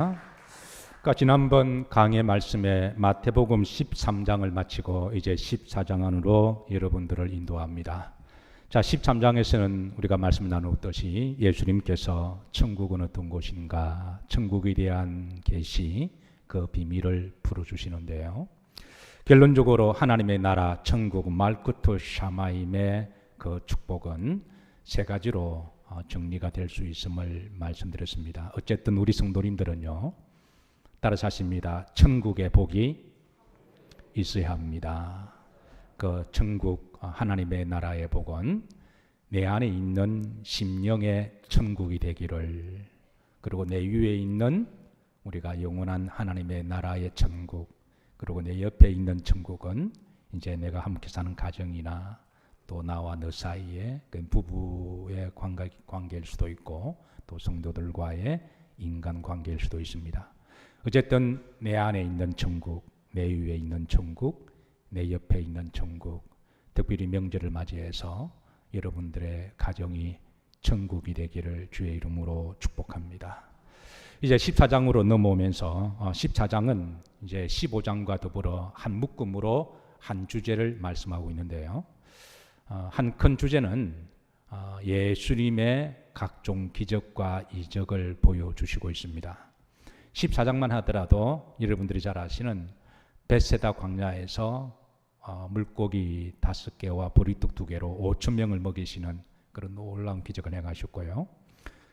그러니까 지난번 강의 말씀에 마태복음 13장을 마치고 이제 14장 안으로 여러분들을 인도합니다. 자, 13장에서는 우리가 말씀을 나누었듯이 예수님께서 천국은 어떤 곳인가, 천국에 대한 계시, 그 비밀을 풀어주시는데요. 결론적으로 하나님의 나라, 천국, 말쿠토 샤마임의 그 축복은 세 가지로 정리가 될 수 있음을 말씀드렸습니다. 어쨌든 우리 성도님들은요, 따라서 하십니다. 천국의 복이 있어야 합니다. 그 천국, 하나님의 나라의 복은 내 안에 있는 심령의 천국이 되기를, 그리고 내 위에 있는 우리가 영원한 하나님의 나라의 천국, 그리고 내 옆에 있는 천국은 이제 내가 함께 사는 가정이나 또 나와 너 사이에 그 부부의 관계일 수도 있고 또 성도들과의 인간 관계일 수도 있습니다. 어쨌든 내 안에 있는 천국, 내 위에 있는 천국, 내 옆에 있는 천국, 특별히 명절을 맞이해서 여러분들의 가정이 천국이 되기를 주의 이름으로 축복합니다. 이제 14장으로 넘어오면서 14장은 이제 15장과 더불어 한 묶음으로 한 주제를 말씀하고 있는데요. 한 큰 주제는 예수님의 각종 기적과 이적을 보여주시고 있습니다. 14장만 하더라도 여러분들이 잘 아시는 벳세다 광야에서 물고기 5개와 보리떡 2개로 5,000명을 먹이시는 그런 놀라운 기적을 행하셨고요.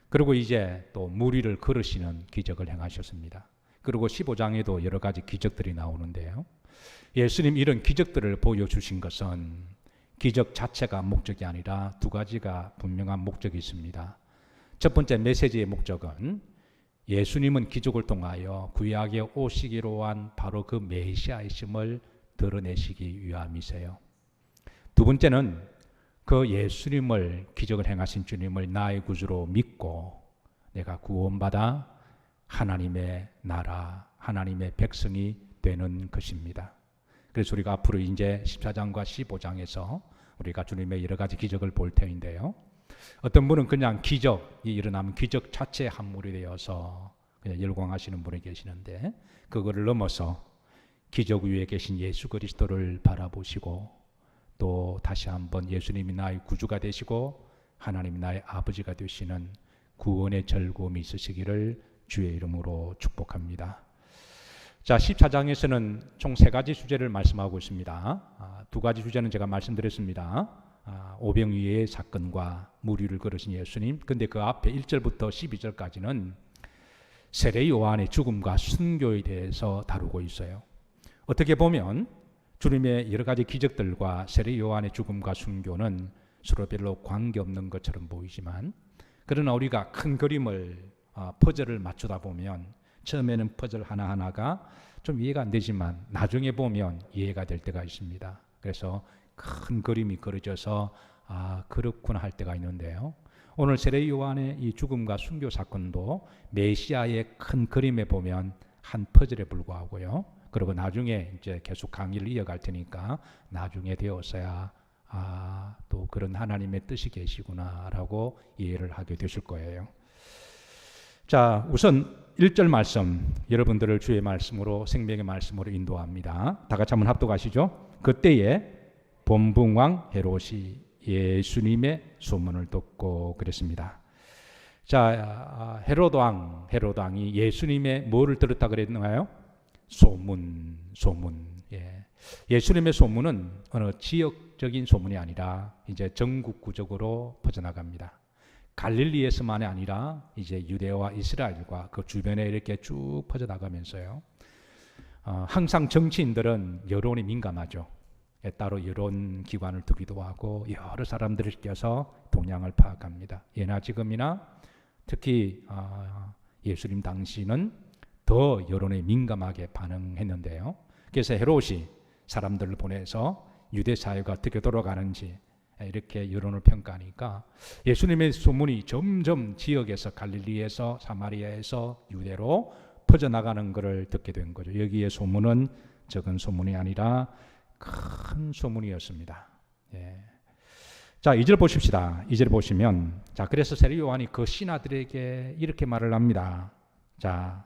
그리고 이제 또 무리를 걸으시는 기적을 행하셨습니다. 그리고 15장에도 여러 가지 기적들이 나오는데요. 예수님 이런 기적들을 보여주신 것은 기적 자체가 목적이 아니라 두 가지가 분명한 목적이 있습니다. 첫 번째 메시지의 목적은 예수님은 기적을 통하여 구약에 오시기로 한 바로 그 메시아이심을 드러내시기 위함이세요. 두 번째는 그 예수님을, 기적을 행하신 주님을 나의 구주로 믿고 내가 구원받아 하나님의 나라, 하나님의 백성이 되는 것입니다. 그래서 우리가 앞으로 이제 14장과 15장에서 우리가 주님의 여러 가지 기적을 볼 터인데요. 어떤 분은 그냥 기적이 일어나면 기적 자체에 함몰이 되어서 그냥 열광하시는 분이 계시는데, 그거를 넘어서 기적 위에 계신 예수 그리스도를 바라보시고 또 다시 한번 예수님이 나의 구주가 되시고 하나님이 나의 아버지가 되시는 구원의 즐거움이 있으시기를 주의 이름으로 축복합니다. 자, 14장에서는 총 3가지 주제를 말씀하고 있습니다. 2가지 주제는 제가 말씀드렸습니다. 오병이의 사건과 무리를 걸으신 예수님. 근데 그 앞에 1절부터 12절까지는 세례 요한의 죽음과 순교에 대해서 다루고 있어요. 어떻게 보면 주님의 여러 가지 기적들과 세례 요한의 죽음과 순교는 서로 별로 관계없는 것처럼 보이지만, 그러나 우리가 큰 그림을 퍼즐을 맞추다 보면 처음에는 퍼즐 하나하나가 좀 이해가 안 되지만 나중에 보면 이해가 될 때가 있습니다. 그래서 큰 그림이 그려져서 그렇구나 할 때가 있는데요. 오늘 세례 요한의 이 죽음과 순교 사건도 메시아의 큰 그림에 보면 한 퍼즐에 불과하고요. 그리고 나중에 이제 계속 강의를 이어갈 테니까 나중에 되었어야 또 그런 하나님의 뜻이 계시구나라고 이해를 하게 되실 거예요. 자, 우선 1절 말씀, 여러분들을 주의 말씀으로, 생명의 말씀으로 인도합니다. 다 같이 한번 합독하시죠. 그때에 본붕왕 헤롯이 예수님의 소문을 듣고 그랬습니다. 자, 헤롯 왕이 예수님의 뭐를 들었다 그랬나요? 소문. 예수님의 소문은 어느 지역적인 소문이 아니라 이제 전국구적으로 퍼져나갑니다. 갈릴리에서만이 아니라 이제 유대와 이스라엘과 그 주변에 이렇게 쭉 퍼져나가면서요. 항상 정치인들은 여론이 민감하죠. 따로 여론 기관을 두기도 하고 여러 사람들을 껴서 동향을 파악합니다. 예나 지금이나 특히 예수님 당시는 더 여론에 민감하게 반응했는데요. 그래서 헤롯이 사람들을 보내서 유대 사회가 어떻게 돌아가는지 이렇게 여론을 평가하니까 예수님의 소문이 점점 지역에서 갈릴리에서 사마리아에서 유대로 퍼져나가는 것을 듣게 된 거죠. 여기에 소문은 적은 소문이 아니라 큰 소문이었습니다. 예. 자, 2절 보십시다. 2절 보시면, 자, 그래서 세례 요한이 그 신하들에게 이렇게 말을 합니다. 자,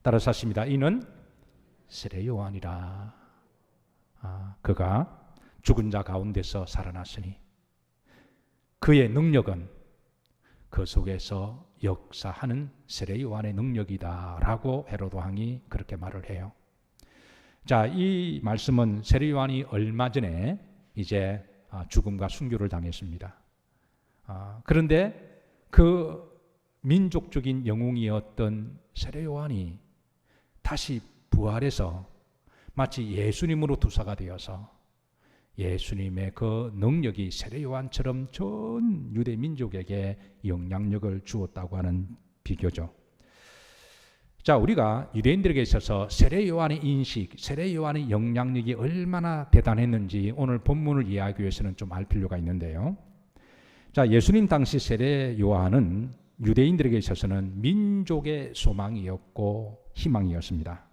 따라서 하십니다. 이는 세례 요한이라. 그가 죽은 자 가운데서 살아났으니 그의 능력은 그 속에서 역사하는 세례 요한의 능력이다라고 헤로드 왕이 그렇게 말을 해요. 자, 이 말씀은 세례 요한이 얼마 전에 이제 죽음과 순교를 당했습니다. 그런데 그 민족적인 영웅이었던 세례 요한이 다시 부활해서 마치 예수님으로 투사가 되어서 예수님의 그 능력이 세례 요한처럼 전 유대 민족에게 영향력을 주었다고 하는 비교죠. 자, 우리가 유대인들에게 있어서 세례 요한의 인식, 세례 요한의 영향력이 얼마나 대단했는지 오늘 본문을 이해하기 위해서는 좀 알 필요가 있는데요. 자, 예수님 당시 세례 요한은 유대인들에게 있어서는 민족의 소망이었고 희망이었습니다.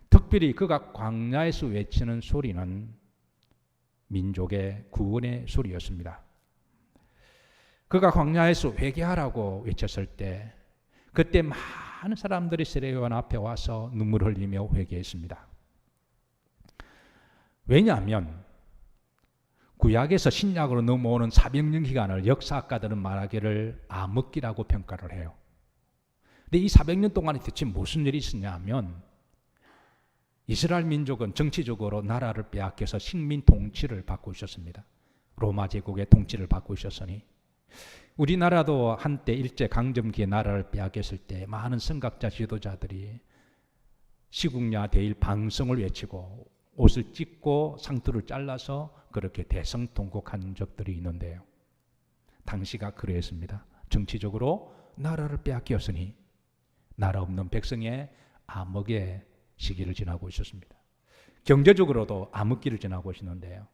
특별히 그가 광야에서 외치는 소리는 민족의 구원의 소리였습니다. 그가 광야에서 회개하라고 외쳤을 때 그때 많은 사람들이 세례 요한 앞에 와서 눈물을 흘리며 회개했습니다. 왜냐하면 구약에서 신약으로 넘어오는 400년 기간을 역사학가들은 말하기를 암흑기라고 평가를 해요. 근데 이 400년 동안에 대체 무슨 일이 있었냐 하면 이스라엘 민족은 정치적으로 나라를 빼앗겨서 식민 통치를 받고 있었습니다. 로마 제국의 통치를 받고 있었으니 우리나라도 한때 일제 강점기에 나라를 빼앗겼을 때 많은 선각자 지도자들이 시국야 대일 방성을 외치고 옷을 찢고 상투를 잘라서 그렇게 대성통곡한 적들이 있는데요. 당시가 그랬습니다. 정치적으로 나라를 빼앗겼으니 나라 없는 백성의 암흑의 시기를 지나고 있었습니다. 경제적으로도 암흑기를 지나고 있었는데요.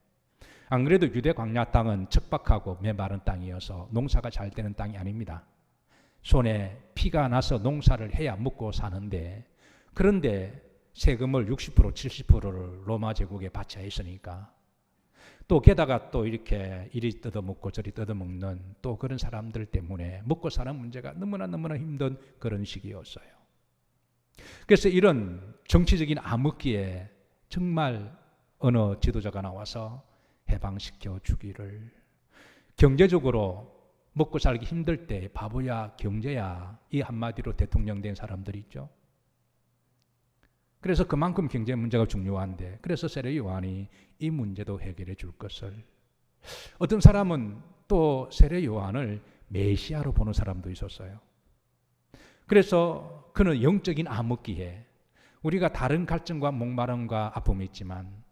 안 그래도 유대 광야 땅은 척박하고 메마른 땅이어서 농사가 잘 되는 땅이 아닙니다. 손에 피가 나서 농사를 해야 먹고 사는데 그런데 세금을 60% 70%를 로마 제국에 바쳐야 했으니까 또 게다가 또 이렇게 이리 뜯어먹고 저리 뜯어먹는 또 그런 사람들 때문에 먹고 사는 문제가 너무나 힘든 그런 시기였어요. 그래서 이런 정치적인 암흑기에 정말 어느 지도자가 나와서 해방시켜 주기를, 경제적으로 먹고 살기 힘들 때 바보야 경제야 이 한마디로 대통령 된 사람들이 있죠. 그래서 그만큼 경제 문제가 중요한데 그래서 세례 요한이 이 문제도 해결해 줄 것을, 어떤 사람은 또 세례 요한을 메시아로 보는 사람도 있었어요. 그래서 그는 영적인 암흑기에 우리가 다른 갈증과 목마름과 아픔이 있지만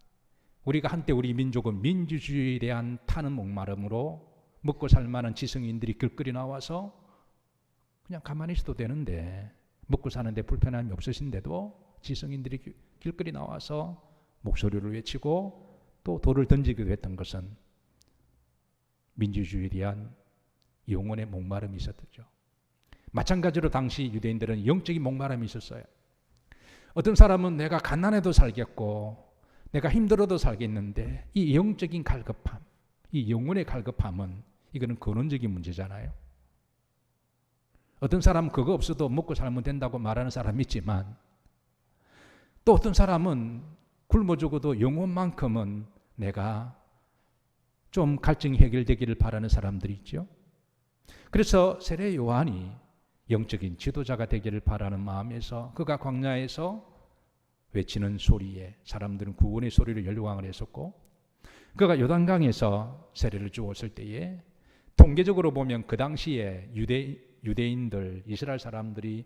우리가 한때 우리 민족은 민주주의에 대한 타는 목마름으로 먹고 살만한 지성인들이 길거리 나와서 그냥 가만히 있어도 되는데 먹고 사는데 불편함이 없으신데도 지성인들이 길거리 나와서 목소리를 외치고 또 돌을 던지기도 했던 것은 민주주의에 대한 영혼의 목마름이 있었죠. 마찬가지로 당시 유대인들은 영적인 목마름이 있었어요. 어떤 사람은 내가 가난해도 살겠고 내가 힘들어도 살겠는데 이 영적인 갈급함, 이 영혼의 갈급함은 이거는 근원적인 문제잖아요. 어떤 사람은 그거 없어도 먹고 살면 된다고 말하는 사람이 있지만 또 어떤 사람은 굶어 죽어도 영혼만큼은 내가 좀 갈증이 해결되기를 바라는 사람들이 있죠. 그래서 세례 요한이 영적인 지도자가 되기를 바라는 마음에서 그가 광야에서 외치는 소리에 사람들은 구원의 소리를 열광을 했었고, 그가 요단강에서 세례를 주었을 때에 통계적으로 보면 그 당시에 유대인들, 이스라엘 사람들이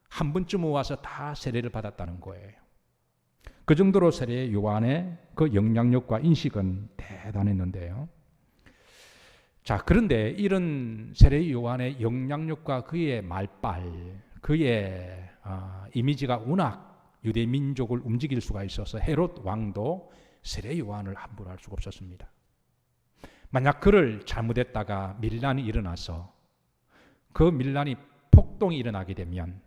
한 번쯤 와서 다 세례를 받았다는 거예요. 그 정도로 세례 요한의 그 영향력과 인식은 대단했는데요. 자, 그런데 이런 세례 요한의 영향력과 그의 말빨, 그의 이미지가 워낙 유대 민족을 움직일 수가 있어서 헤롯 왕도 세례 요한을 함부로 할 수가 없었습니다. 만약 그를 잘못했다가 밀란이 일어나서 그 밀란이 폭동이 일어나게 되면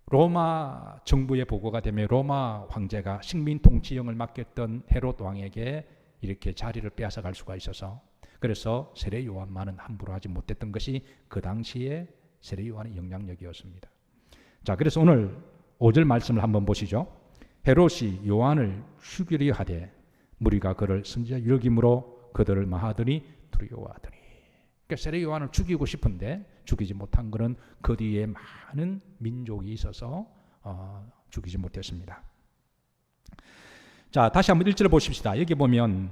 로마 정부에 보고가 되면 로마 황제가 식민 통치령을 맡겼던 헤롯 왕에게 이렇게 자리를 빼앗아 갈 수가 있어서, 그래서 세례 요한만은 함부로 하지 못했던 것이 그 당시에 세례 요한의 영향력이었습니다. 자, 그래서 오늘 5절 말씀을 한번 보시죠. 헤롯이 요한을 죽이려 하되 무리가 그를 선지자 여김으로 그들을 마하더니 두려워하더니. 그러니까 세례 요한을 죽이고 싶은데 죽이지 못한 것은 그 뒤에 많은 민족이 있어서 죽이지 못했습니다. 자, 다시 한번 1절 보십시다. 여기 보면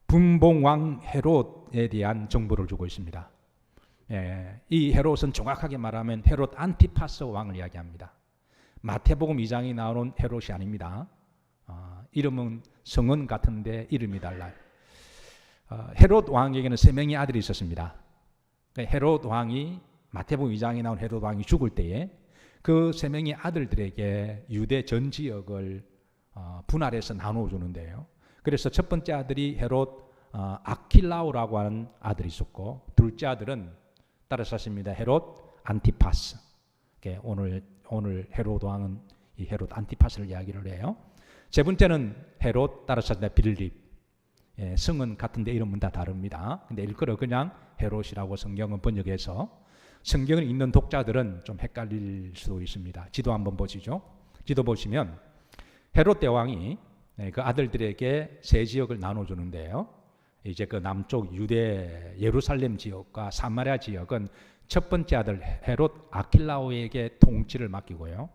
분봉왕 헤롯에 대한 정보를 주고 있습니다. 이 헤롯은 정확하게 말하면 헤롯 안티파스 왕을 이야기합니다. 마태복음 2장에 나오는 헤롯이 아닙니다. 이름은 성은 같은데 이름이 달라요. 헤롯 왕에게는 3명의 아들이 있었습니다. 헤롯 왕이 마태복음 2장에 나온 헤롯 왕이 죽을 때에 그 3명의 아들들에게 유대 전 지역을 분할해서 나누어 주는데요. 그래서 첫 번째 아들이 헤롯 아킬라오라고 하는 아들이 있었고, 둘째 아들은 따라서 하십니다. 헤롯 안티파스. 오늘 헤롯 왕은 이 헤롯 안티파스를 이야기를 해요. 세 번째는 헤롯, 따라서 하십니다. 빌립. 성은 같은데 이름은 다 다릅니다. 근데 일컬어 그냥 헤롯이라고 성경은 번역해서, 성경을 읽는 독자들은 좀 헷갈릴 수도 있습니다. 지도 한번 보시죠. 지도 보시면 헤롯 대왕이 그 아들들에게 세 지역을 나눠주는데요. 이제 그 남쪽 유대 예루살렘 지역과 사마리아 지역은 첫 번째 아들 헤롯 아킬라오에게 통치를 맡기고요.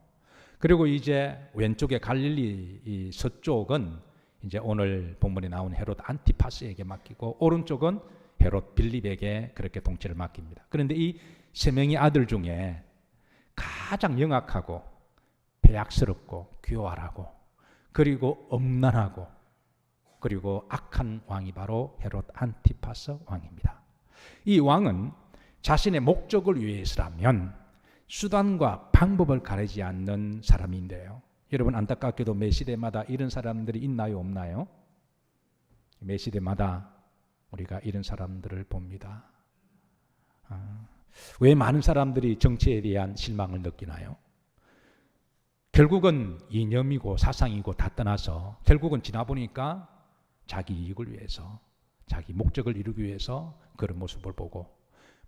그리고 이제 왼쪽에 갈릴리 이 서쪽은 이제 오늘 본문에 나온 헤롯 안티파스에게 맡기고, 오른쪽은 헤롯 빌립에게 그렇게 통치를 맡깁니다. 그런데 이 세 명의 아들 중에 가장 영악하고 배약스럽고 교활하고 그리고 엄난하고 그리고 악한 왕이 바로 헤롯 안티파스 왕입니다. 이 왕은 자신의 목적을 위해서라면 수단과 방법을 가리지 않는 사람인데요. 여러분, 안타깝게도 매 시대마다 이런 사람들이 있나요, 없나요? 매 시대마다 우리가 이런 사람들을 봅니다. 왜 많은 사람들이 정치에 대한 실망을 느끼나요? 결국은 이념이고 사상이고 다 떠나서 결국은 지나보니까 자기 이익을 위해서, 자기 목적을 이루기 위해서 그런 모습을 보고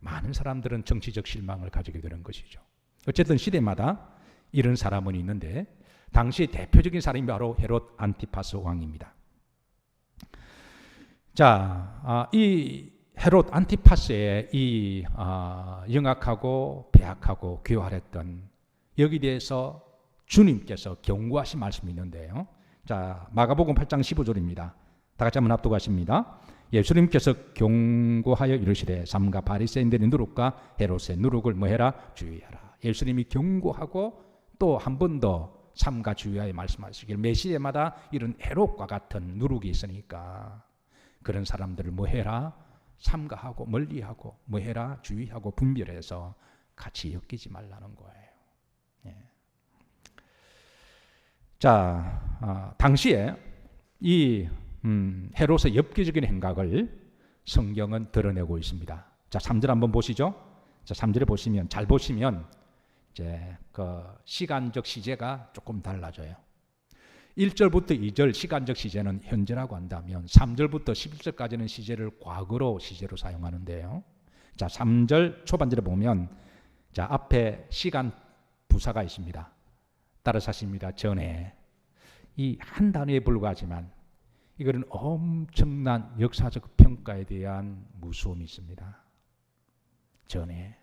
많은 사람들은 정치적 실망을 가지게 되는 것이죠. 어쨌든 시대마다 이런 사람은 있는데, 당시 대표적인 사람이 바로 헤롯 안티파스 왕입니다. 자, 이 헤롯 안티파스의 이 영악하고 배악하고 교활했던, 여기 대해서 주님께서 경고하신 말씀이 있는데요. 자, 마가복음 8장 15절입니다. 다 같이 한번 합독하십니다. 예수님께서 경고하여 이르시되 삼가 바리새인들의 누룩과 헤롯의 누룩을 뭐해라? 주의하라. 예수님이 경고하고 또 한 번 더 삼가 주의하여 말씀하시길, 매 시대마다 이런 헤롯과 같은 누룩이 있으니까 그런 사람들을 뭐해라? 삼가하고 멀리하고 뭐해라? 주의하고 분별해서 같이 엮이지 말라는 거예요. 자, 당시에 이 헤롯의 엽기적인 행각을 성경은 드러내고 있습니다. 자, 3절 한번 보시죠. 자, 3절에 보시면, 잘 보시면 이제 그 시간적 시제가 조금 달라져요. 1절부터 2절 시간적 시제는 현재라고 한다면 3절부터 11절까지는 시제를 과거로 시제로 사용하는데요. 자, 3절 초반절에 보면, 자, 앞에 시간 부사가 있습니다. 따라서 하십니다. 전에. 이 한 단어에 불과하지만 이거는 엄청난 역사적 평가에 대한 무서움이 있습니다. 전에.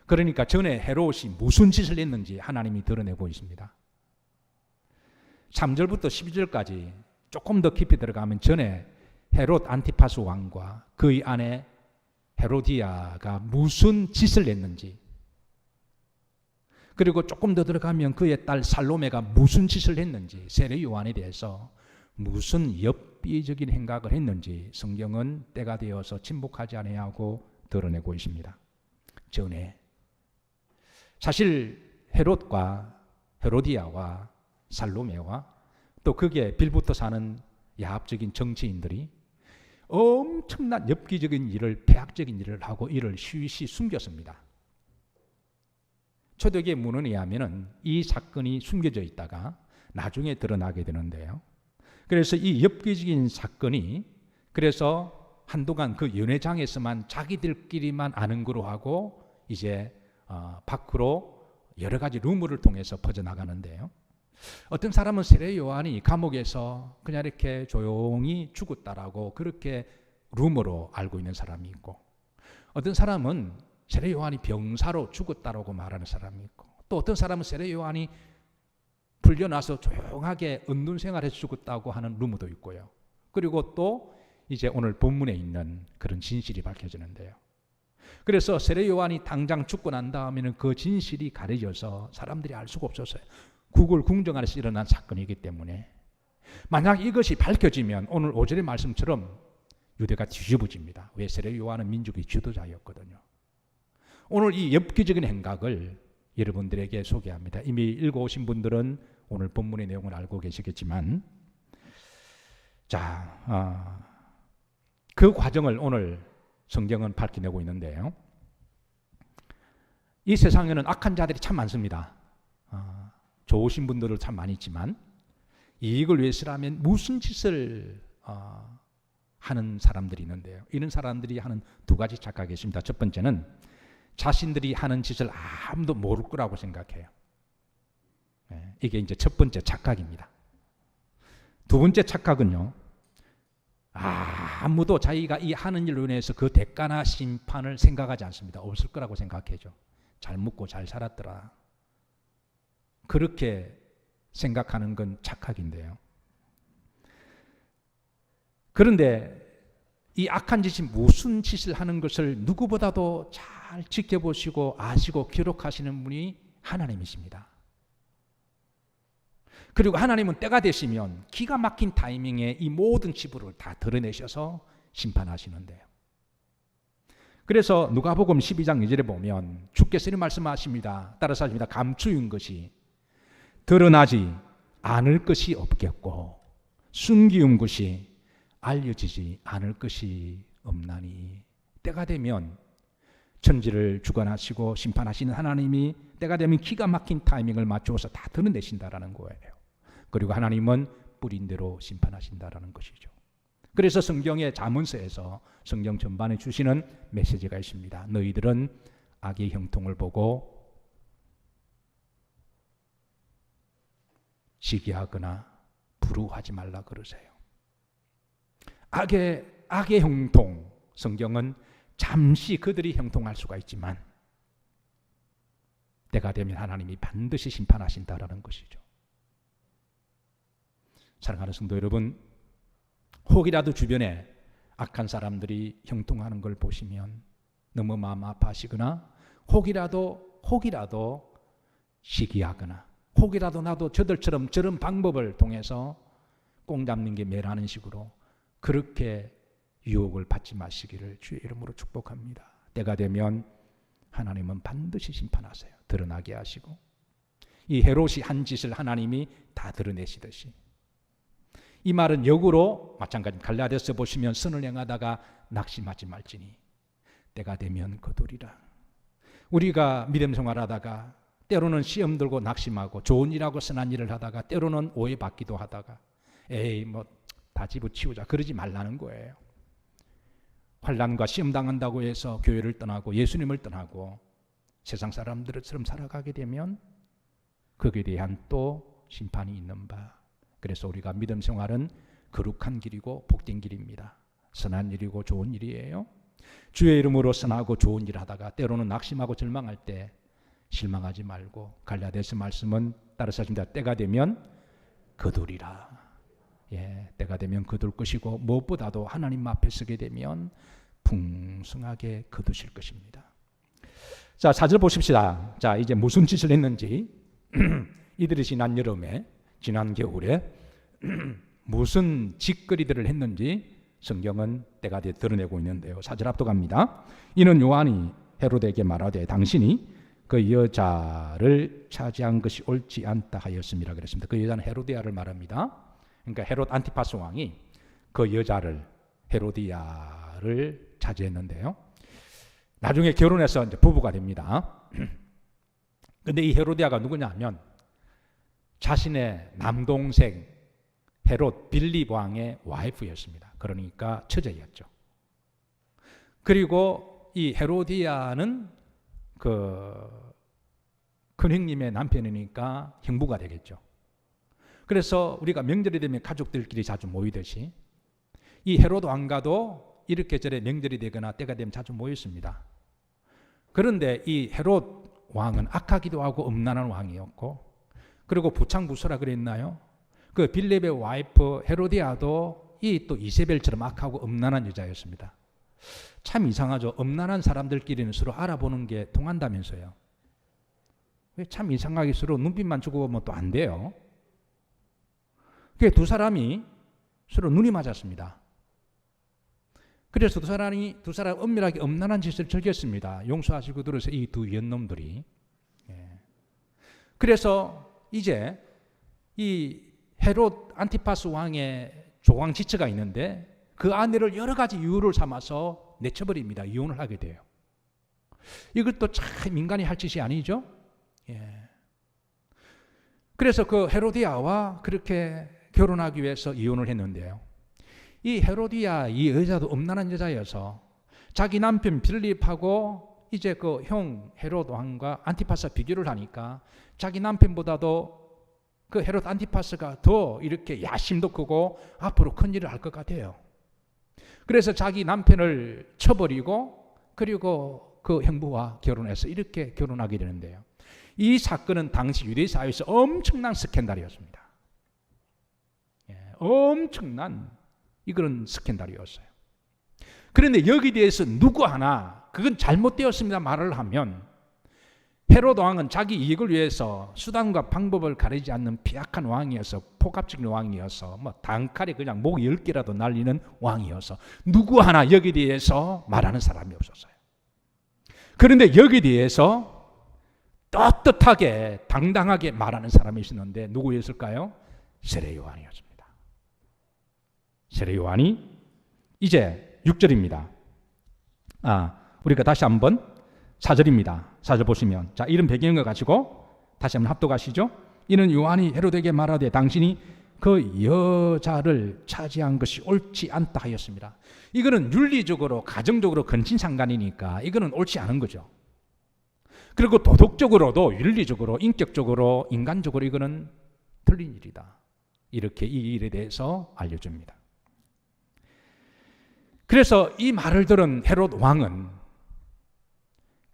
그러니까 전에 헤롯이 무슨 짓을 했는지 하나님이 드러내고 있습니다. 3절부터 12절까지 조금 더 깊이 들어가면 전에 헤롯 안티파스 왕과 그의 아내 헤로디아가 무슨 짓을 했는지, 그리고 조금 더 들어가면 그의 딸 살로메가 무슨 짓을 했는지, 세례 요한에 대해서 무슨 엽기적인 행각을 했는지 성경은 때가 되어서 침묵하지 아니하고 드러내고 있습니다. 전에 사실 헤롯과 헤로디아와 살로메와 또 거기에 빌붙어 사는 야합적인 정치인들이 엄청난 엽기적인 일을, 배악적인 일을 하고 이를 쉬쉬 숨겼습니다. 초대교회 문헌에 의하면 이 사건이 숨겨져 있다가 나중에 드러나게 되는데요. 그래서 이 엽기적인 사건이, 그래서 한동안 그 연회장에서만 자기들끼리만 아는 거로 하고 이제 밖으로 여러 가지 루머를 통해서 퍼져나가는데요. 어떤 사람은 세례 요한이 감옥에서 그냥 이렇게 조용히 죽었다라고 그렇게 루머로 알고 있는 사람이 있고, 어떤 사람은 세례 요한이 병사로 죽었다라고 말하는 사람이 있고, 또 어떤 사람은 세례 요한이 풀려나서 조용하게 은둔 생활해서 죽었다고 하는 루머도 있고요. 그리고 또 이제 오늘 본문에 있는 그런 진실이 밝혀지는데요. 그래서 세례 요한이 당장 죽고 난 다음에는 그 진실이 가려져서 사람들이 알 수가 없었어요. 구글 궁정 안에서 일어난 사건이기 때문에 만약 이것이 밝혀지면 오늘 5절의 말씀처럼 유대가 뒤집어집니다. 왜? 세례 요한은 민족의 지도자였거든요. 오늘 이 엽기적인 행각을 여러분들에게 소개합니다. 이미 읽어오신 분들은 오늘 본문의 내용을 알고 계시겠지만, 그 과정을 오늘 성경은 밝혀내고 있는데요. 이 세상에는 악한 자들이 참 많습니다. 좋으신 분들은 참 많이 있지만 이익을 위해서라면 무슨 짓을 하는 사람들이 있는데요. 이런 사람들이 하는 두 가지 착각이 있습니다. 첫 번째는 자신들이 하는 짓을 아무도 모를 거라고 생각해요. 이게 이제 첫 번째 착각입니다. 두 번째 착각은요, 아무도 자기가 이 하는 일로 인해서 그 대가나 심판을 생각하지 않습니다. 없을 거라고 생각해죠. 잘 묵고 잘 살았더라. 그렇게 생각하는 건 착각인데요. 그런데 이 악한 짓이 무슨 짓을 하는 것을 누구보다도 잘 지켜보시고 아시고 기록하시는 분이 하나님이십니다. 그리고 하나님은 때가 되시면 기가 막힌 타이밍에 이 모든 지부를 다 드러내셔서 심판하시는데요. 그래서 누가복음 12장 2절에 보면 주께서 이런 말씀하십니다. 따라서 하십니다. 감추인 것이 드러나지 않을 것이 없겠고 숨기운 것이 알려지지 않을 것이 없나니. 때가 되면 천지를 주관하시고 심판하시는 하나님이 때가 되면 기가 막힌 타이밍을 맞추어서 다 드러내신다라는 거예요. 그리고 하나님은 뿌린 대로 심판하신다라는 것이죠. 그래서 성경의 잠언서에서 성경 전반에 주시는 메시지가 있습니다. 너희들은 악의 형통을 보고 시기하거나 부러워하지 말라 그러세요. 악의 형통, 성경은 잠시 그들이 형통할 수가 있지만 때가 되면 하나님이 반드시 심판하신다라는 것이죠. 사랑하는 성도 여러분, 혹이라도 주변에 악한 사람들이 형통하는 걸 보시면 너무 마음 아파하시거나 혹이라도 시기하거나 혹이라도 나도 저들처럼 저런 방법을 통해서 꽁 잡는 게 매라는 식으로 그렇게 유혹을 받지 마시기를 주의 이름으로 축복합니다. 때가 되면 하나님은 반드시 심판하세요. 드러나게 하시고 이 헤롯이 한 짓을 하나님이 다 드러내시듯이 이 말은 역으로 마찬가지 갈라디아서 보시면 선을 행하다가 낙심하지 말지니 때가 되면 거두리라. 우리가 믿음 생활하다가 때로는 시험 들고 낙심하고 좋은 일하고 선한 일을 하다가 때로는 오해받기도 하다가 에이 뭐 다 집어치우자 그러지 말라는 거예요. 환난과 시험 당한다고 해서 교회를 떠나고 예수님을 떠나고 세상 사람들처럼 살아가게 되면 거기에 대한 또 심판이 있는 바. 그래서 우리가 믿음 생활은 거룩한 길이고 복된 길입니다. 선한 일이고 좋은 일이에요. 주의 이름으로 선하고 좋은 일 하다가 때로는 낙심하고 절망할 때 실망하지 말고 갈라디아서 말씀은 따라서 하십니다. 때가 되면 거두리라. 때가 되면 거둘 것이고 무엇보다도 하나님 앞에 서게 되면 풍성하게 거두실 것입니다. 자, 4절 보십시다. 자, 이제 무슨 짓을 했는지 이들이 지난 여름에 지난 겨울에 무슨 짓거리들을 했는지 성경은 때가 되어 드러내고 있는데요. 4절 앞서갑니다. 이는 요한이 헤롯에게 말하되 당신이 그 여자를 차지한 것이 옳지 않다 하였습니다. 그랬습니다. 그 여자는 헤로디아를 말합니다. 그러니까 헤롯 안티파스 왕이 그 여자를 헤로디아를 차지했는데요. 나중에 결혼해서 이제 부부가 됩니다. 근데 이 헤로디아가 누구냐면 자신의 남동생 헤롯 빌립 왕의 와이프였습니다. 그러니까 처제였죠. 그리고 이 헤로디아는 큰 형님의 남편이니까 형부가 되겠죠. 그래서 우리가 명절이 되면 가족들끼리 자주 모이듯이 이 헤롯 왕가도 이렇게 명절이 되거나 때가 되면 자주 모였습니다. 그런데 이 헤롯 왕은 악하기도 하고 음란한 왕이었고, 그리고 부창부수라 그랬나요? 그 빌립의 와이프 헤로디아도 이 또 이세벨처럼 악하고 음란한 여자였습니다. 참 이상하죠. 음란한 사람들끼리는 서로 알아보는 게 통한다면서요. 왜 참 이상하게 서로 눈빛만 주고 보면 또 안 돼요. 그 두 사람이 서로 눈이 맞았습니다. 그래서 두 사람 은밀하게 음란한 짓을 즐겼습니다. 용서하시고 들으세요. 이 두 연놈들이. 그래서 이제 이 헤롯 안티파스 왕의 조광 지처가 있는데 그 아내를 여러 가지 이유를 삼아서 내쳐버립니다. 이혼을 하게 돼요. 이것도 참 인간이 할 짓이 아니죠. 그래서 그 헤로디아와 그렇게 결혼하기 위해서 이혼을 했는데요. 이 헤로디아 이 여자도 음란한 여자여서 자기 남편 빌립하고 이제 그 형 헤롯 왕과 안티파스가 비교를 하니까 자기 남편보다도 그 헤롯 안티파스가 더 이렇게 야심도 크고 앞으로 큰 일을 할 것 같아요. 그래서 자기 남편을 쳐버리고 그리고 그 형부와 결혼해서 이렇게 결혼하게 되는데요. 이 사건은 당시 유대 사회에서 엄청난 스캔들이었습니다. 엄청난 이그런 스캔들이었어요. 그런데 여기 대해서 누구 하나 그건 잘못되었습니다 말을 하면 헤롯 왕은 자기 이익을 위해서 수단과 방법을 가리지 않는 비약한 왕이어서 폭압적인 왕이어서 뭐 단칼에 그냥 목 10개라도 날리는 왕이어서 누구 하나 여기 대해서 말하는 사람이 없었어요. 그런데 여기 대해서 떳떳하게 당당하게 말하는 사람이 있었는데 누구였을까요? 세례 요한이었습니다. 세례 요한이 이제 6절입니다. 우리가 다시 한번 4절입니다. 4절 보시면 자 이런 배경을 가지고 다시 한번 합독하시죠. 이는 요한이 헤롯에게 말하되 당신이 그 여자를 차지한 것이 옳지 않다 하였습니다. 이거는 윤리적으로 가정적으로 근친상간이니까 이거는 옳지 않은 거죠. 그리고 도덕적으로도 윤리적으로 인격적으로 인간적으로 이거는 틀린 일이다. 이렇게 이 일에 대해서 알려줍니다. 그래서 이 말을 들은 헤롯 왕은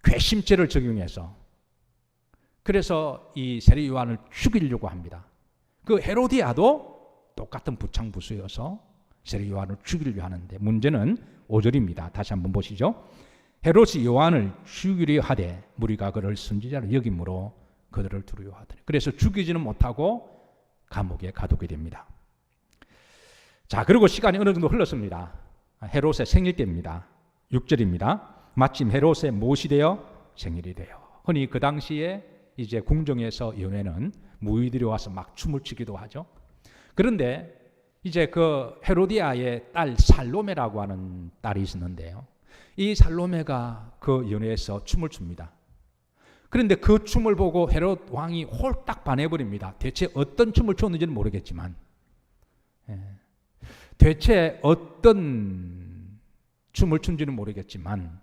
괘씸죄를 적용해서 그래서 이 세례 요한을 죽이려고 합니다. 그 헤로디아도 똑같은 부창부수여서 세례 요한을 죽이려고 하는데 문제는 5절입니다. 다시 한번 보시죠. 헤롯이 요한을 죽이려 하되 무리가 그를 선지자로 여김으로 그들을 두려워하더니 그래서 죽이지는 못하고 감옥에 가두게 됩니다. 자 그리고 시간이 어느 정도 흘렀습니다. 헤롯의 생일 때입니다. 6절입니다. 마침 헤롯의 못이 되어 생일이 되어 흔히 그 당시에 이제 궁정에서 연회는 무의들이 와서 막 춤을 추기도 하죠. 그런데 이제 그 헤로디아의 딸 살로메라고 하는 딸이 있었는데요. 이 살로메가 그 연회에서 춤을 춥니다. 그런데 그 춤을 보고 헤롯 왕이 홀딱 반해버립니다. 대체 어떤 춤을 췄는지는 모르겠지만 대체 어떤 춤을 춘지는 모르겠지만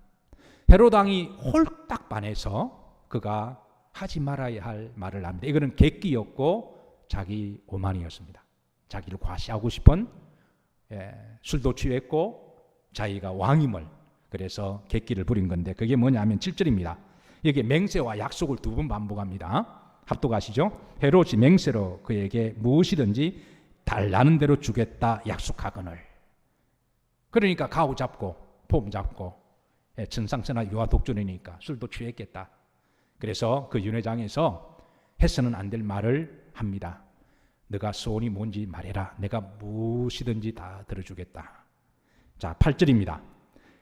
헤롯 왕이 홀딱 반해서 그가 하지 말아야 할 말을 합니다. 이거는 객기였고 자기 오만이었습니다. 자기를 과시하고 싶은 술도 취했고 자기가 왕임을 그래서 객기를 부린 건데 그게 뭐냐면 7절입니다. 여기 맹세와 약속을 두 번 반복합니다. 합독하시죠. 헤롯이 맹세로 그에게 무엇이든지 달라는 대로 주겠다 약속하거늘. 그러니까 가오 잡고 폼 잡고 천상천하 유아 독존이니까 술도 취했겠다. 그래서 그 윤회장에서 해서는 안 될 말을 합니다. 너가 소원이 뭔지 말해라. 내가 무엇이든지 다 들어주겠다. 자 8절입니다.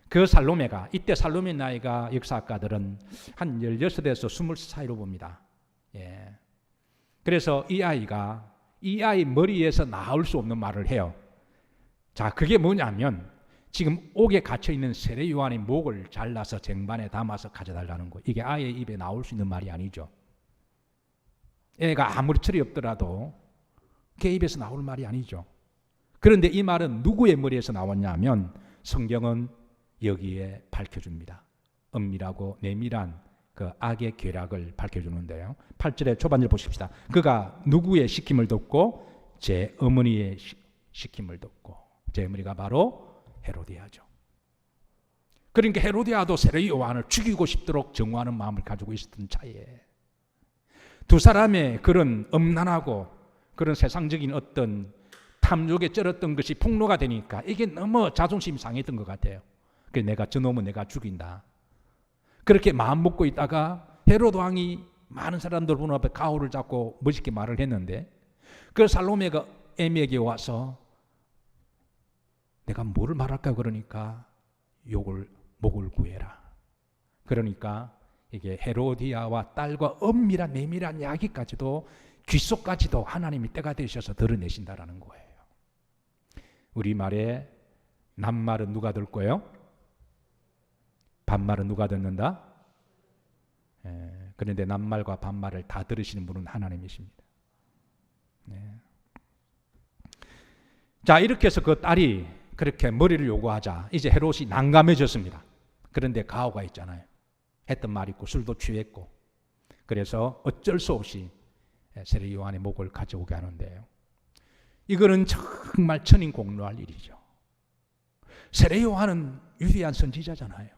그 살로메가 이때 살로메 나이가 역사학가들은 한 16에서 20 사이로 봅니다. 그래서 이 아이 머리에서 나올 수 없는 말을 해요. 자 그게 뭐냐면 지금 옥에 갇혀있는 세례 요한의 목을 잘라서 쟁반에 담아서 가져달라는 거. 이게 아이의 입에 나올 수 있는 말이 아니죠. 애가 아무리 철이 없더라도 걔 입에서 나올 말이 아니죠. 그런데 이 말은 누구의 머리에서 나왔냐면 성경은 여기에 밝혀줍니다. 은밀하고 내밀한 그 악의 계략을 밝혀주는데요. 8절의 초반절 보십시다. 그가 누구의 시킴을 듣고 제 어머니의 시킴을 듣고, 제 어머니가 바로 헤로디아죠. 그러니까 헤로디아도 세례 요한을 죽이고 싶도록 정오하는 마음을 가지고 있었던 차에 두 사람의 그런 엄난하고 그런 세상적인 어떤 탐욕에 쩔었던 것이 폭로가 되니까 이게 너무 자존심이 상했던 것 같아요. 그래서 내가 저놈은 내가 죽인다. 그렇게 마음 먹고 있다가 헤로드 왕이 많은 사람들 보는 앞에 가호를 잡고 멋있게 말을 했는데, 그 살로메가 에미에게 와서 내가 뭐를 말할까 그러니까 목을 구해라. 그러니까 이게 헤로디아와 딸과 엄밀한 내밀한 이야기까지도 귓속까지도 하나님이 때가 되셔서 드러내신다라는 거예요. 우리말에 낱말은 누가 듣고요? 반말은 누가 듣는다? 그런데 낱말과 반말을 다 들으시는 분은 하나님이십니다. 자, 이렇게 해서 그 딸이 그렇게 머리를 요구하자 이제 헤롯이 난감해졌습니다. 그런데 가호가 있잖아요. 했던 말이 있고 술도 취했고, 그래서 어쩔 수 없이 세례 요한의 목을 가져오게 하는데요. 이거는 정말 천인공노할 일이죠. 세례 요한은 위대한 선지자잖아요.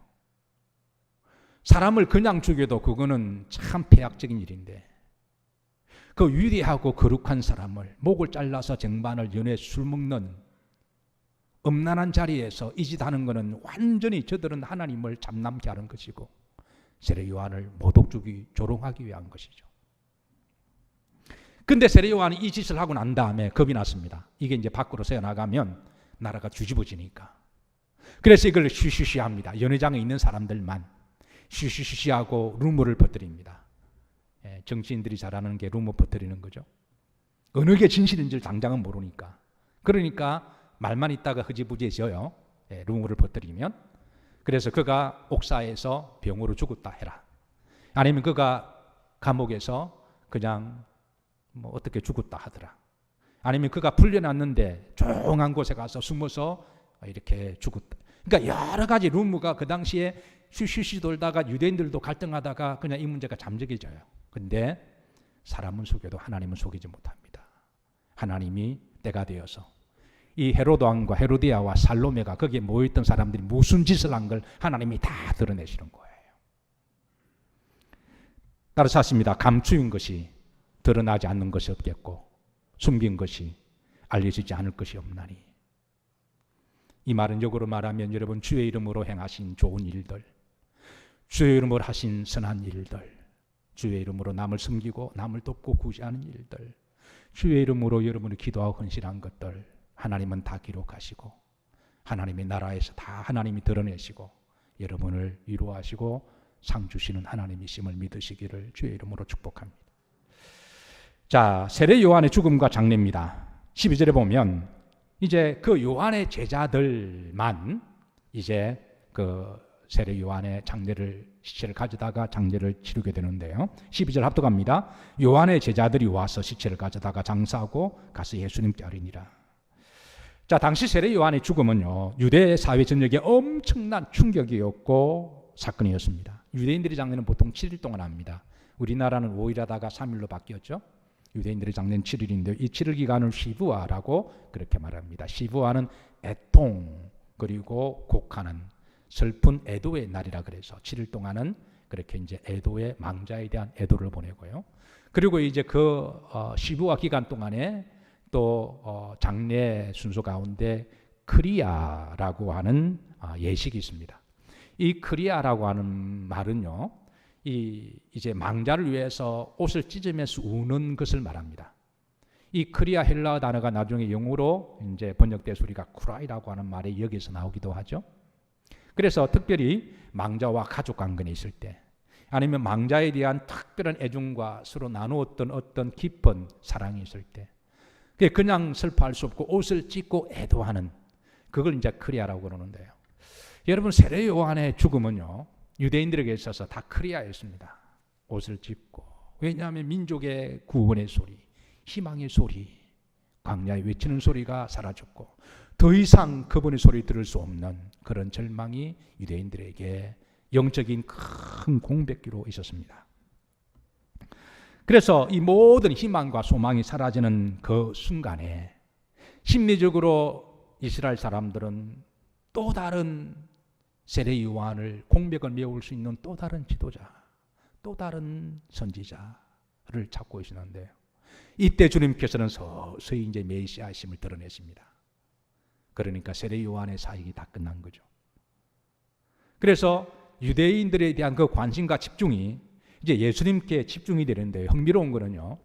사람을 그냥 죽여도 그거는 참 폐악적인 일인데, 그 위대하고 거룩한 사람을 목을 잘라서 쟁반을 연해 술 먹는 음란한 자리에서 이 짓 하는 것은 완전히 저들은 하나님을 잠잠케 하는 것이고 세례 요한을 모독주기 조롱하기 위한 것이죠. 근데 세례 요한이 이 짓을 하고 난 다음에 겁이 났습니다. 이게 이제 밖으로 새어나가면 나라가 뒤집어지니까. 그래서 이걸 쉬쉬쉬합니다. 연회장에 있는 사람들만 쉬쉬쉬하고 루머를 퍼뜨립니다. 정치인들이 잘하는 게 루머 퍼뜨리는 거죠. 어느 게 진실인지 당장은 모르니까. 그러니까 말만 있다가 흐지부지해져요. 루머를 퍼뜨리면. 그래서 그가 옥사에서 병으로 죽었다 해라. 아니면 그가 감옥에서 그냥 뭐 어떻게 죽었다 하더라. 아니면 그가 풀려났는데 조용한 곳에 가서 숨어서 이렇게 죽었다. 그러니까 여러 가지 루머가 그 당시에 쉬쉬쉬 돌다가 유대인들도 갈등하다가 그냥 이 문제가 잠적해져요. 근데 사람은 속여도 하나님은 속이지 못합니다. 하나님이 때가 되어서 이 헤로드 왕과 헤로디아와 살로메가 거기에 모여있던 사람들이 무슨 짓을 한 걸 하나님이 다 드러내시는 거예요. 따라서 하십니다. 감추인 것이 드러나지 않는 것이 없겠고 숨긴 것이 알려지지 않을 것이 없나니. 이 말은 역으로 말하면 여러분, 주의 이름으로 행하신 좋은 일들, 주의 이름으로 하신 선한 일들, 주의 이름으로 남을 섬기고 남을 돕고 구제하는 일들, 주의 이름으로 여러분이 기도하고 헌신한 것들 하나님은 다 기록하시고 하나님의 나라에서 다 하나님이 드러내시고 여러분을 위로하시고 상 주시는 하나님이심을 믿으시기를 주의 이름으로 축복합니다. 자, 세례 요한의 죽음과 장례입니다. 12절에 보면 이제 그 요한의 제자들만 이제 그 세례 요한의 시체를 가져다가 장례를 치르게 되는데요. 12절 합독합니다. 요한의 제자들이 와서 시체를 가져다가 장사하고 가서 예수님께 아뢰니라. 자, 당시 세례 요한의 죽음은요, 유대 사회 전역에 엄청난 충격이었고 사건이었습니다. 유대인들의 장례는 보통 7일 동안 합니다. 우리나라는 5일 하다가 3일로 바뀌었죠. 유대인들의 장례는 7일인데 이 7일 기간을 시부아라고 그렇게 말합니다. 시부아는 애통 그리고 곡하는 슬픈 애도의 날이라 그래서 7일 동안은 그렇게 이제 애도의 망자에 대한 애도를 보내고요. 그리고 이제 그 시부아 기간 동안에 또 장례 순서 가운데 크리아라고 하는 예식이 있습니다. 이 크리아라고 하는 말은요, 이제 망자를 위해서 옷을 찢으면서 우는 것을 말합니다. 이 크리아 헬라어 단어가 나중에 영어로 이제 번역돼서 우리가 쿠라이라고 하는 말이 여기서 나오기도 하죠. 그래서 특별히 망자와 가족 관계에 있을 때, 아니면 망자에 대한 특별한 애정과 서로 나누었던 어떤 깊은 사랑이 있을 때, 그냥 슬퍼할 수 없고 옷을 찢고 애도하는, 그걸 이제 크리아라고 그러는데요. 여러분, 세례 요한의 죽음은요, 유대인들에게 있어서 다 크리아였습니다. 옷을 찢고. 왜냐하면 민족의 구원의 소리, 희망의 소리, 광야에 외치는 소리가 사라졌고 더 이상 그분의 소리 들을 수 없는 그런 절망이 유대인들에게 영적인 큰 공백기로 있었습니다. 그래서 이 모든 희망과 소망이 사라지는 그 순간에 심리적으로 이스라엘 사람들은 또 다른 세례 요한을, 공백을 메울 수 있는 또 다른 지도자, 또 다른 선지자를 찾고 계시는데요. 이때 주님께서는 서서히 이제 메시아심을 드러내십니다. 그러니까 세례 요한의 사역이 다 끝난 거죠. 그래서 유대인들에 대한 그 관심과 집중이 이제 예수님께 집중이 되는데, 흥미로운 거는요,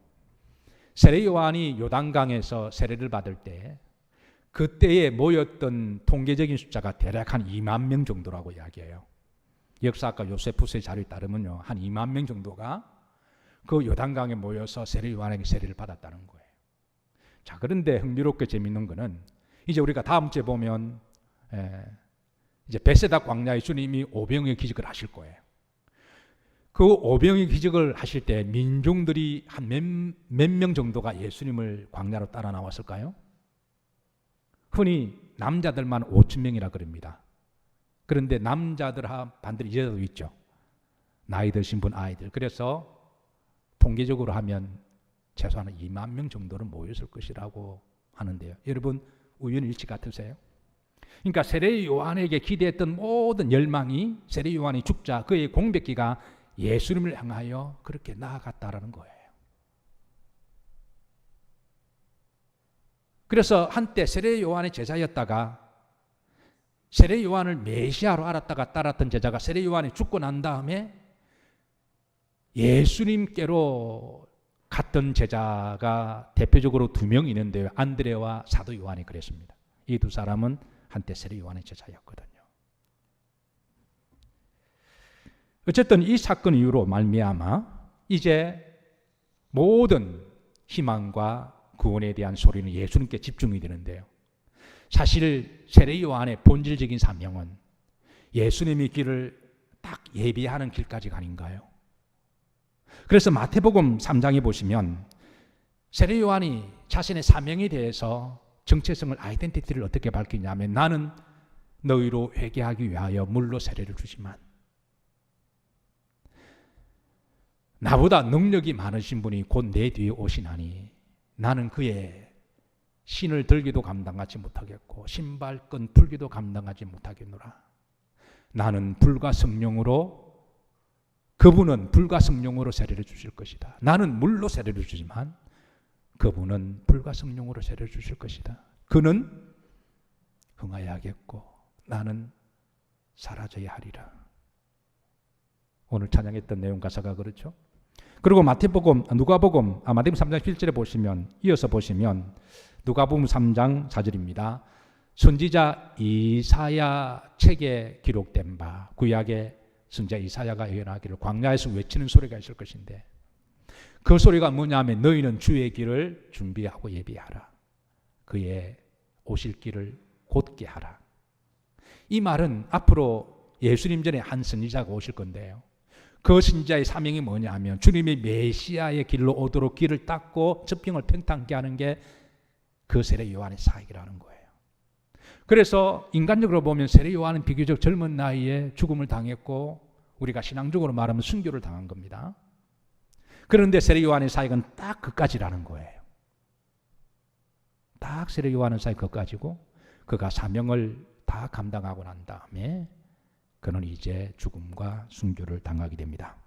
세례 요한이 요단강에서 세례를 받을 때 그때에 모였던 통계적인 숫자가 대략 한 2만 명 정도라고 이야기해요. 역사학가 요세푸스의 자료에 따르면요, 한 2만 명 정도가 그 요단강에 모여서 세례 요한에게 세례를 받았다는 거예요. 자, 그런데 흥미롭게 재밌는 거는 이제 우리가 다음 주에 보면 이제 베세다 광야에 주님이 오병이어 기적을 하실 거예요. 그 오병이어 기적을 하실 때 민중들이 한 몇 명 정도가 예수님을 광야로 따라 나왔을까요? 흔히 남자들만 5천 명이라 그럽니다. 그런데 남자들 반드시 여자도 있죠. 나이 드신 분, 아이들. 그래서 통계적으로 하면 최소한 2만 명 정도는 모였을 것이라고 하는데요. 여러분, 우연일치 같으세요? 그러니까 세례 요한에게 기대했던 모든 열망이, 세례 요한이 죽자 그의 공백기가 예수님을 향하여 그렇게 나아갔다라는 거예요. 그래서 한때 세례 요한의 제자였다가 세례 요한을 메시아로 알았다가 따랐던 제자가 세례 요한이 죽고 난 다음에 예수님께로 갔던 제자가 대표적으로 2명 있는데요. 안드레와 사도 요한이 그랬습니다. 이 두 사람은 한때 세례 요한의 제자였거든요. 어쨌든 이 사건 이후로 말미암아 이제 모든 희망과 구원에 대한 소리는 예수님께 집중이 되는데요. 사실 세례 요한의 본질적인 사명은 예수님의 길을 딱 예비하는 길까지가 아닌가요? 그래서 마태복음 3장에 보시면 세례 요한이 자신의 사명에 대해서 정체성을, 아이덴티티를 어떻게 밝히냐면, 나는 너희로 회개하기 위하여 물로 세례를 주지만 나보다 능력이 많으신 분이 곧 내 뒤에 오시나니 나는 그의 신을 들기도 감당하지 못하겠고 신발끈 풀기도 감당하지 못하겠노라. 나는 불과 성령으로, 그분은 불과 성령으로 세례를 주실 것이다. 나는 물로 세례를 주지만 그분은 불과 성령으로 세례를 주실 것이다. 그는 흥하여야겠고 나는 사라져야 하리라. 오늘 찬양했던 내용 가사가 그렇죠. 그리고 누가복음 3장 1절에 보시면, 이어서 보시면 누가복음 3장 4절입니다. 선지자 이사야 책에 기록된 바, 구약의 선지자 이사야가 예언하기를 광야에서 외치는 소리가 있을 것인데, 그 소리가 뭐냐면 너희는 주의 길을 준비하고 예비하라. 그의 오실 길을 곧게 하라. 이 말은 앞으로 예수님 전에 한 선지자가 오실 건데요. 그 선지자의 사명이 뭐냐 하면 주님의 메시아의 길로 오도록 길을 닦고 젖병을 평탄케 하는 게 그 세례 요한의 사역이라는 거예요. 그래서 인간적으로 보면 세례 요한은 비교적 젊은 나이에 죽음을 당했고, 우리가 신앙적으로 말하면 순교를 당한 겁니다. 그런데 세례 요한의 사역은 딱 그까지라는 거예요. 딱 세례 요한의 사역 그까지고, 그가 사명을 다 감당하고 난 다음에 그는 이제 죽음과 순교를 당하게 됩니다.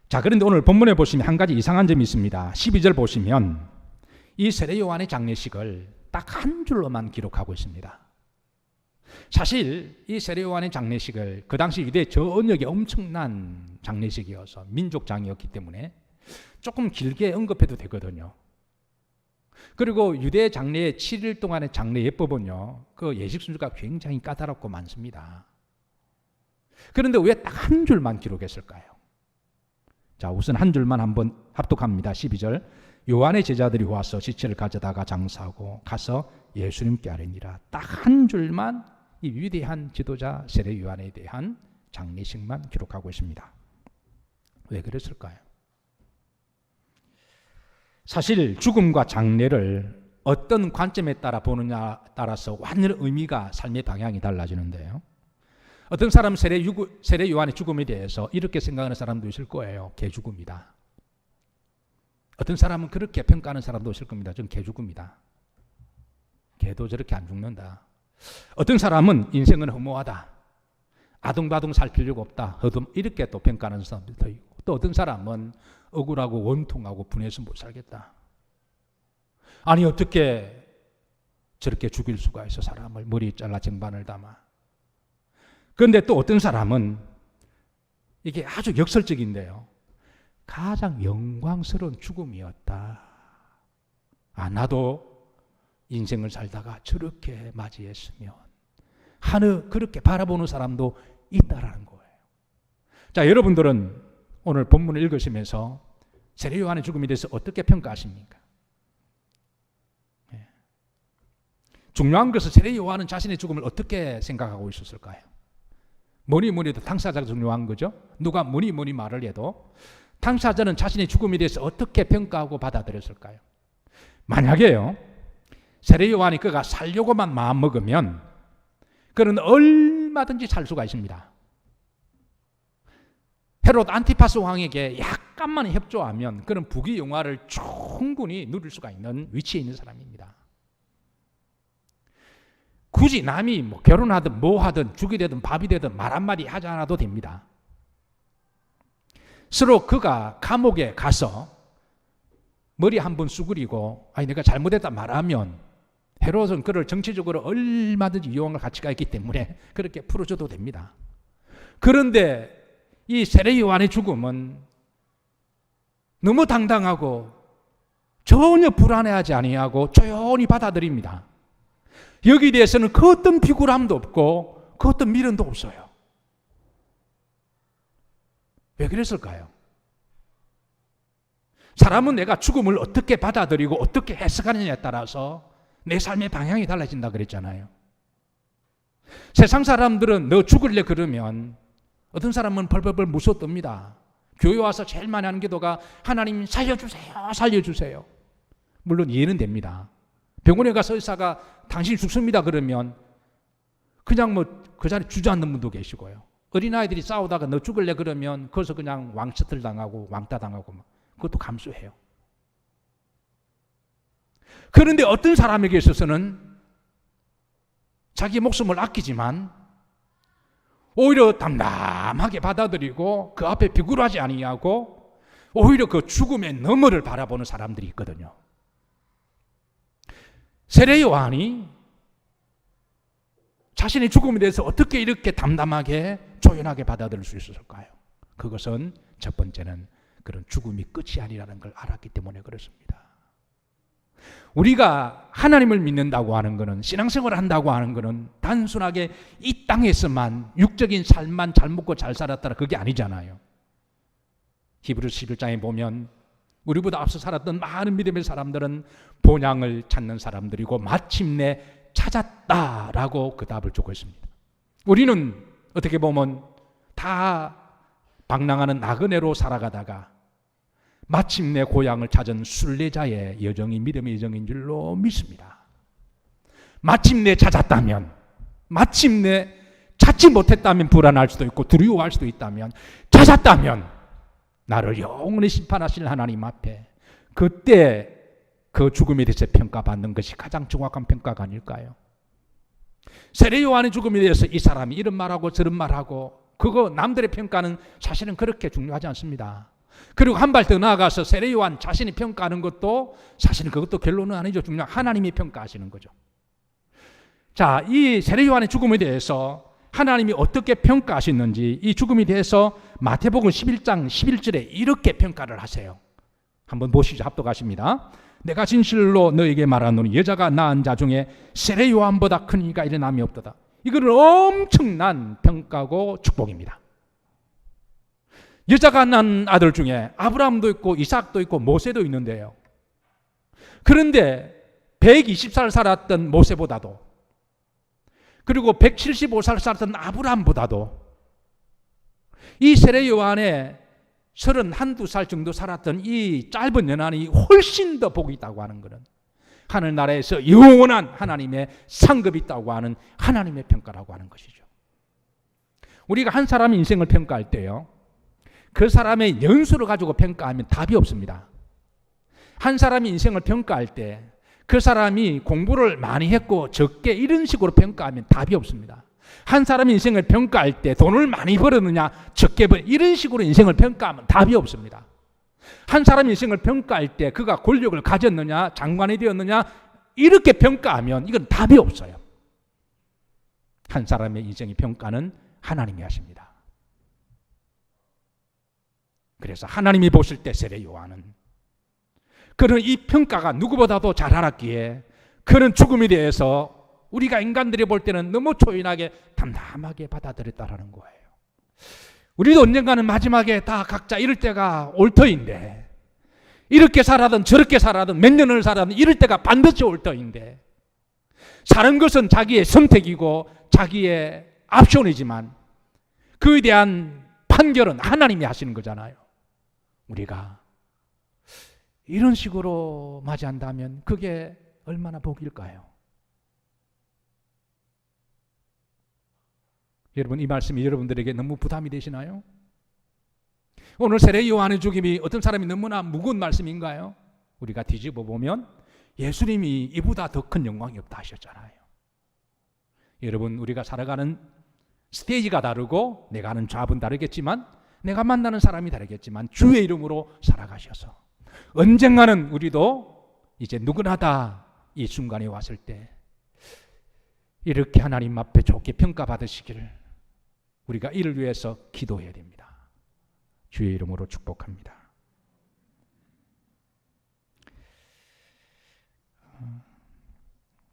자, 그런데 오늘 본문에 보시면 한 가지 이상한 점이 있습니다. 12절 보시면 이 세례 요한의 장례식을 딱 한 줄로만 기록하고 있습니다. 사실 이 세례 요한의 장례식을 그 당시 유대 전역에 엄청난 장례식이어서 민족장이었기 때문에 조금 길게 언급해도 되거든요. 그리고 유대 장례의 7일 동안의 장례 예법은요, 그 예식 순서가 굉장히 까다롭고 많습니다. 그런데 왜 딱 한 줄만 기록했을까요? 자, 우선 한 줄만 한번 합독합니다. 12절. 요한의 제자들이 와서 시체를 가져다가 장사하고 가서 예수님께 아뢰니라. 딱 한 줄만 이 위대한 지도자 세례 요한에 대한 장례식만 기록하고 있습니다. 왜 그랬을까요? 사실 죽음과 장례를 어떤 관점에 따라 보느냐에 따라서 완전히 의미가, 삶의 방향이 달라지는데요. 어떤 사람은 세례 요한의 죽음에 대해서 이렇게 생각하는 사람도 있을 거예요. 개죽음이다. 어떤 사람은 그렇게 평가하는 사람도 있을 겁니다. 전 개죽음이다. 개도 저렇게 안 죽는다. 어떤 사람은 인생은 허무하다. 아둥바둥 살 필요가 없다. 이렇게 또 평가하는 사람도 있고, 또 어떤 사람은 억울하고 원통하고 분해서 못 살겠다. 아니 어떻게 저렇게 죽일 수가 있어, 사람을 머리 잘라 쟁반을 담아. 그런데 또 어떤 사람은 이게 아주 역설적인데요, 가장 영광스러운 죽음이었다. 나도 인생을 살다가 저렇게 맞이했으면 하늘 그렇게 바라보는 사람도 있다라는 거예요. 자, 여러분들은 오늘 본문을 읽으시면서 세례 요한의 죽음에 대해서 어떻게 평가하십니까? 중요한 것은 세례 요한은 자신의 죽음을 어떻게 생각하고 있었을까요? 뭐니 해도 당사자가 중요한 거죠. 누가 뭐니 말을 해도 당사자는 자신의 죽음에 대해서 어떻게 평가하고 받아들였을까요? 만약에요, 세례 요한이 그가 살려고만 마음먹으면 그는 얼마든지 살 수가 있습니다. 헤롯 안티파스 왕에게 약간만 협조하면 그는 부귀 영화를 충분히 누릴 수가 있는 위치에 있는 사람입니다. 굳이 남이 뭐 결혼하든 뭐 하든 죽이 되든 밥이 되든 말 한마디 하지 않아도 됩니다. 서로 그가 감옥에 가서 머리 한번 수그리고 내가 잘못했다 말하면 헤롯은 그를 정치적으로 얼마든지 이용할 가치가 있기 때문에 그렇게 풀어줘도 됩니다. 그런데 이 세례 요한의 죽음은 너무 당당하고 전혀 불안해하지 아니하고 조용히 받아들입니다. 여기에 대해서는 그 어떤 비굴함도 없고 그 어떤 미련도 없어요. 왜 그랬을까요? 사람은 내가 죽음을 어떻게 받아들이고 어떻게 해석하느냐에 따라서 내 삶의 방향이 달라진다 그랬잖아요. 세상 사람들은 너 죽을래 그러면 어떤 사람은 벌벌벌 무서워떱니다. 교회 와서 제일 많이 하는 기도가 하나님 살려주세요, 살려주세요. 물론 이해는 됩니다. 병원에 가서 의사가 당신 죽습니다 그러면 그냥 그 자리에 주저앉는 분도 계시고요. 어린아이들이 싸우다가 너 죽을래 그러면 거기서 그냥 왕처틀 당하고 왕따 당하고 그것도 감수해요. 그런데 어떤 사람에게 있어서는 자기 목숨을 아끼지만 오히려 담담하게 받아들이고 그 앞에 비굴하지 아니하고 오히려 그 죽음의 너머를 바라보는 사람들이 있거든요. 세례 요한이 자신의 죽음에 대해서 어떻게 이렇게 담담하게 조연하게 받아들일 수 있었을까요? 그것은 첫 번째는 그런 죽음이 끝이 아니라는 걸 알았기 때문에 그렇습니다. 우리가 하나님을 믿는다고 하는 것은, 신앙생활을 한다고 하는 것은 단순하게 이 땅에서만 육적인 삶만 잘 먹고 잘 살았다라 그게 아니잖아요. 히브리서 11장에 보면 우리보다 앞서 살았던 많은 믿음의 사람들은 본향을 찾는 사람들이고 마침내 찾았다라고 그 답을 주고 있습니다. 우리는 어떻게 보면 다 방랑하는 나그네로 살아가다가 마침내 고향을 찾은 순례자의 여정이 믿음의 여정인 줄로 믿습니다. 마침내 찾았다면, 마침내 찾지 못했다면 불안할 수도 있고 두려워할 수도 있다면, 찾았다면 나를 영원히 심판하실 하나님 앞에 그때 그 죽음에 대해서 평가받는 것이 가장 정확한 평가가 아닐까요? 세례 요한의 죽음에 대해서 이 사람이 이런 말하고 저런 말하고 그거 남들의 평가는 사실은 그렇게 중요하지 않습니다. 그리고 한 발 더 나아가서 세례 요한 자신이 평가하는 것도 사실은 그것도 결론은 아니죠. 중요한 하나님이 평가하시는 거죠. 자, 이 세례 요한의 죽음에 대해서 하나님이 어떻게 평가하시는지 이 죽음에 대해서 마태복음 11장 11절에 이렇게 평가를 하세요. 한번 보시죠. 합독하십니다. 내가 진실로 너에게 말하노니 여자가 낳은 자 중에 세례 요한보다 큰 이가 일어남이 없도다. 이거는 엄청난 평가고 축복입니다. 여자가 낳은 아들 중에 아브라함도 있고 이삭도 있고 모세도 있는데요. 그런데 120살 살았던 모세보다도 그리고 175살 살았던 아브라함보다도 이 세례 요한의 31~2살 정도 살았던 이 짧은 연한이 훨씬 더 복이 있다고 하는 것은 하늘나라에서 영원한 하나님의 상급이 있다고 하는 하나님의 평가라고 하는 것이죠. 우리가 한 사람의 인생을 평가할 때요, 그 사람의 연수를 가지고 평가하면 답이 없습니다. 한 사람의 인생을 평가할 때 그 사람이 공부를 많이 했고 적게 이런 식으로 평가하면 답이 없습니다. 한 사람의 인생을 평가할 때 돈을 많이 벌었느냐 적게 벌 이런 식으로 인생을 평가하면 답이 없습니다. 한 사람의 인생을 평가할 때 그가 권력을 가졌느냐 장관이 되었느냐 이렇게 평가하면 이건 답이 없어요. 한 사람의 인생의 평가는 하나님이 하십니다. 그래서 하나님이 보실 때 세례 요한은 그는 이 평가가 누구보다도 잘 알았기에 그는 죽음에 대해서 우리가 인간들이 볼 때는 너무 초인하게 담담하게 받아들였다라는 거예요. 우리도 언젠가는 마지막에 다 각자 이럴 때가 올 터인데, 이렇게 살아든 저렇게 살아든 몇 년을 살아든 이럴 때가 반드시 올 터인데, 사는 것은 자기의 선택이고 자기의 옵션이지만 그에 대한 판결은 하나님이 하시는 거잖아요. 우리가 이런 식으로 맞이한다면 그게 얼마나 복일까요? 여러분, 이 말씀이 여러분들에게 너무 부담이 되시나요? 오늘 세례 요한의 죽임이 어떤 사람이 너무나 무거운 말씀인가요? 우리가 뒤집어 보면 예수님이 이보다 더 큰 영광이 없다 하셨잖아요. 여러분, 우리가 살아가는 스테이지가 다르고 내가 하는 잡은 다르겠지만 내가 만나는 사람이 다르겠지만 주의 이름으로 살아가셔서 언젠가는 우리도 이제 누구나 다 이 순간이 왔을 때 이렇게 하나님 앞에 좋게 평가받으시기를 우리가 이를 위해서 기도해야 됩니다. 주의 이름으로 축복합니다.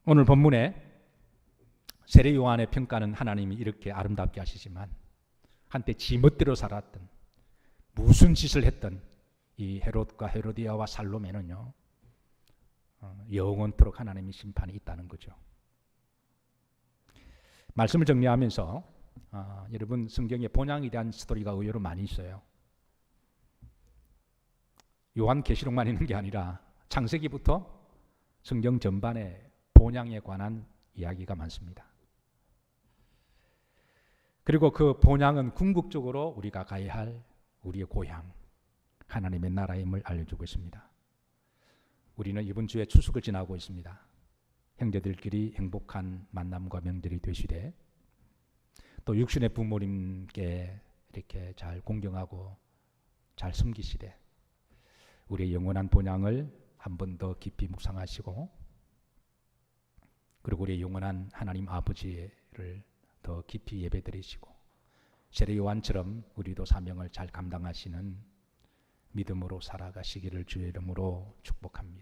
오늘 본문에 세례 요한의 평가는 하나님이 이렇게 아름답게 하시지만 한때 지멋대로 살았던 무슨 짓을 했던 이 헤롯과 헤로디아와 살로메는요, 영원토록 하나님의 심판이 있다는 거죠. 말씀을 정리하면서 여러분, 성경에 본향에 대한 스토리가 의외로 많이 있어요. 요한계시록만 있는 게 아니라 창세기부터 성경 전반에 본향에 관한 이야기가 많습니다. 그리고 그 본향은 궁극적으로 우리가 가야 할 우리의 고향, 하나님의 나라임을 알려주고 있습니다. 우리는 이번 주에 추석을 지나고 있습니다. 형제들끼리 행복한 만남과 명절이 되시되 또 육신의 부모님께 이렇게 잘 공경하고 잘 섬기시되 우리의 영원한 본향을 한 번 더 깊이 묵상하시고 그리고 우리의 영원한 하나님 아버지를 더 깊이 예배드리시고 세례 요한처럼 우리도 사명을 잘 감당하시는 믿음으로 살아가시기를 주의 이름으로 축복합니다.